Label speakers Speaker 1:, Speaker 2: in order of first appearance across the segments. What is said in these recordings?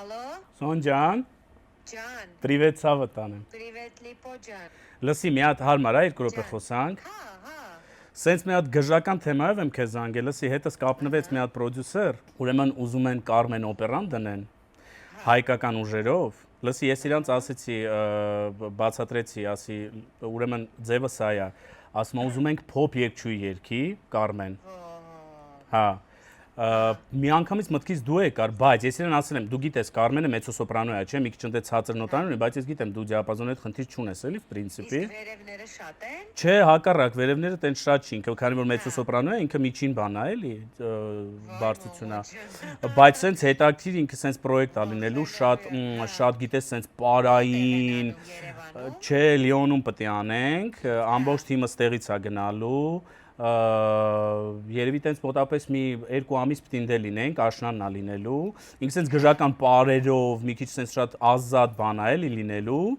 Speaker 1: Алո։
Speaker 2: Սոնջան,
Speaker 1: Ջան։
Speaker 2: Привет, Սավը տանեմ։
Speaker 1: Привет, Լիպո ջան։
Speaker 2: Լսի, մի հատ հարմար է, 2 րոպե խոսանք։
Speaker 1: Հա։
Speaker 2: Սենց մի հատ գժական թեմայով եմ քեզ զանգել, լսի, հետս կապնվեց մի հատ պրոդյուսեր, ուրեմն ուզում են Կարմեն օպերան դնեն, հայկական ուժերով։ Լսի, ես իրանց ասեցի, բացատրեցի, ասի, ուրեմն ձևը սա է, ասում ուզում ենք փոփ երգչուհի երգի, Կարմեն։ Հա։ Մի անգամից մտքից դու եկար, բայց ես իրեն ասել եմ, դու գիտես Կարմենը մեծոսոպրանո է, չէ՞, մի քիչ ընդ ցածր նոտան ունի, բայց ես գիտեմ դու դիապազոնի հետ խնդիր չունես, էլի, в принципе։
Speaker 1: Իսկ վերևները շատ են։
Speaker 2: Չէ, հակառակ, վերևները տեն շատ չի, ինքը քանի որ մեծոսոպրանո է, ինքը միջին բան է, էլի, բարձրությունա։ Բայց սենց հետաքրիր ինքը սենց պրոյեկտ ա լինելու, շատ գիտես սենց պարային, չէ, Լիոնում պետք է անենք, ամբողջ թիմը ստեղից է գնալու։ Երևի տենց մոտապես մի 2 ամիս պիտի ինձ լինենք, աշնանն ա լինելու, ինքը սենց գժական պարերով, մի քիչ սենց շատ ազատ բան ա էլի լինելու,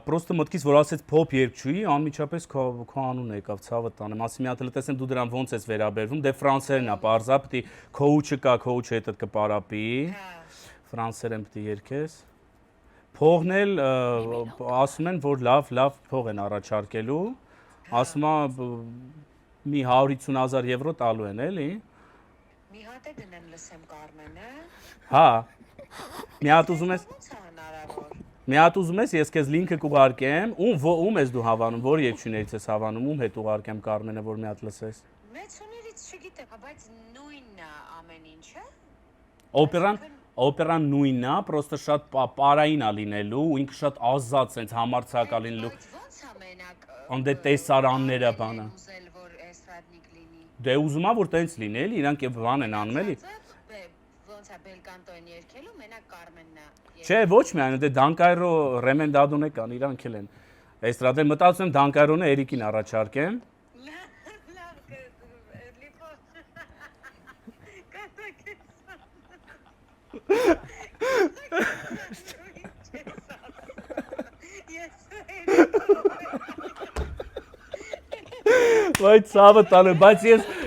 Speaker 2: պրոստը մտքից որ ասեց փոփ երգչուհի, անմիջապես քո անունը եկավ, ցավը տանեմ, ասի մի հատ էլ տեսեմ դու դրան ոնց ես վերաբերվում, դե ֆրանսերեն ա, պարզա, պիտի քոուչը կա, քոուչը հետդ կպարապի, ֆրանսերեն պիտի երգես, փողն էլ ասում են, որ լավ փող են առաջարկելու, ասում ա մի 150,000 եվրո տալու են, էլի։
Speaker 1: Մի հատ է դնեմ լսեմ Կարմենը։
Speaker 2: Հա։ Մի հատ ուզում ես։
Speaker 1: Ո՞նց է հնարավոր։
Speaker 2: Մի հատ ուզում ես, ես քեզ լինքը կուղարկեմ, ում ես դու հավանում, որ երգչուներից ես հավանում, ում հետ ուղարկեմ Կարմենը, որ մի հատ լսես։
Speaker 1: Մեծուներից չգիտեմ, բայց նույնն է ամեն ինչը։
Speaker 2: Օպերան նույնն է, պրոստը շատ պարային ա լինելու, ու ինքը շատ ազատ, սենց համարձակ ա լինելու։
Speaker 1: Ո՞նց է մենակ։
Speaker 2: Անդե տեսարանները բանը։
Speaker 1: Ուզել որ էստրադնիկ լինի։
Speaker 2: Դե ուզում ա որ տենց լինի, էլի, իրանք եւ բան են անում, էլի։
Speaker 1: Ոնց է բելկանտո են երգելու, մենակ Կարմենն է։
Speaker 2: Չէ, ոչ միայն, դե Դանկայրո Ռեմենդադոնը կան, իրանք էլ են։ Էստրադեն մտածում եմ Դանկայրոնը Էրիկին առաջարկեմ։ Բայց ցավը տալու, բայց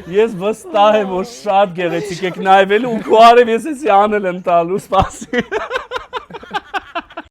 Speaker 2: ես վստահ եմ, որ շատ գեղեցիկ եք նայվելու ու քո արև ես էսի անել եմ տալու, սպասի։